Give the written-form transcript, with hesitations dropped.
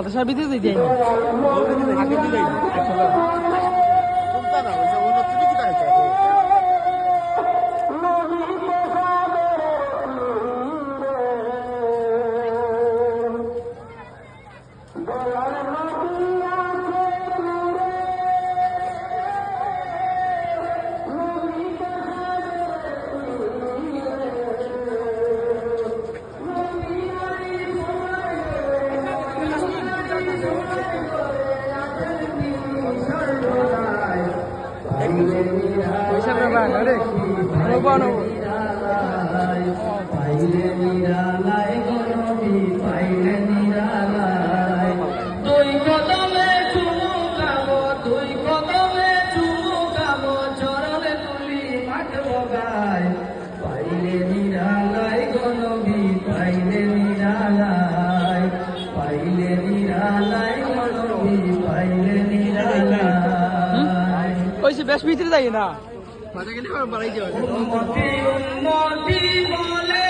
মাদ্রাসার ভিতরে তো যাই না আগে দিলেই কোনটা না ওই অন্য তুমি কি টাকা পয়সা ব্যাপার আরে নবো নবো পাইলে নিরালায় গনবি পাইলে নিরালায় দুই কদমে চুমুকাবো দুই কদমে চুমুকাবো চরণে তুলি মাঠ বগায় পাইলে নিরালায় গনবি পাইলে নিরালায় পাইলে নিরালায় গনবি পাইলে নিরালায় ওই সে বেশ ভিতরে যাই না বাড়ি গেলে বাড়াই যাবে উম্মতি উম্মতি বলে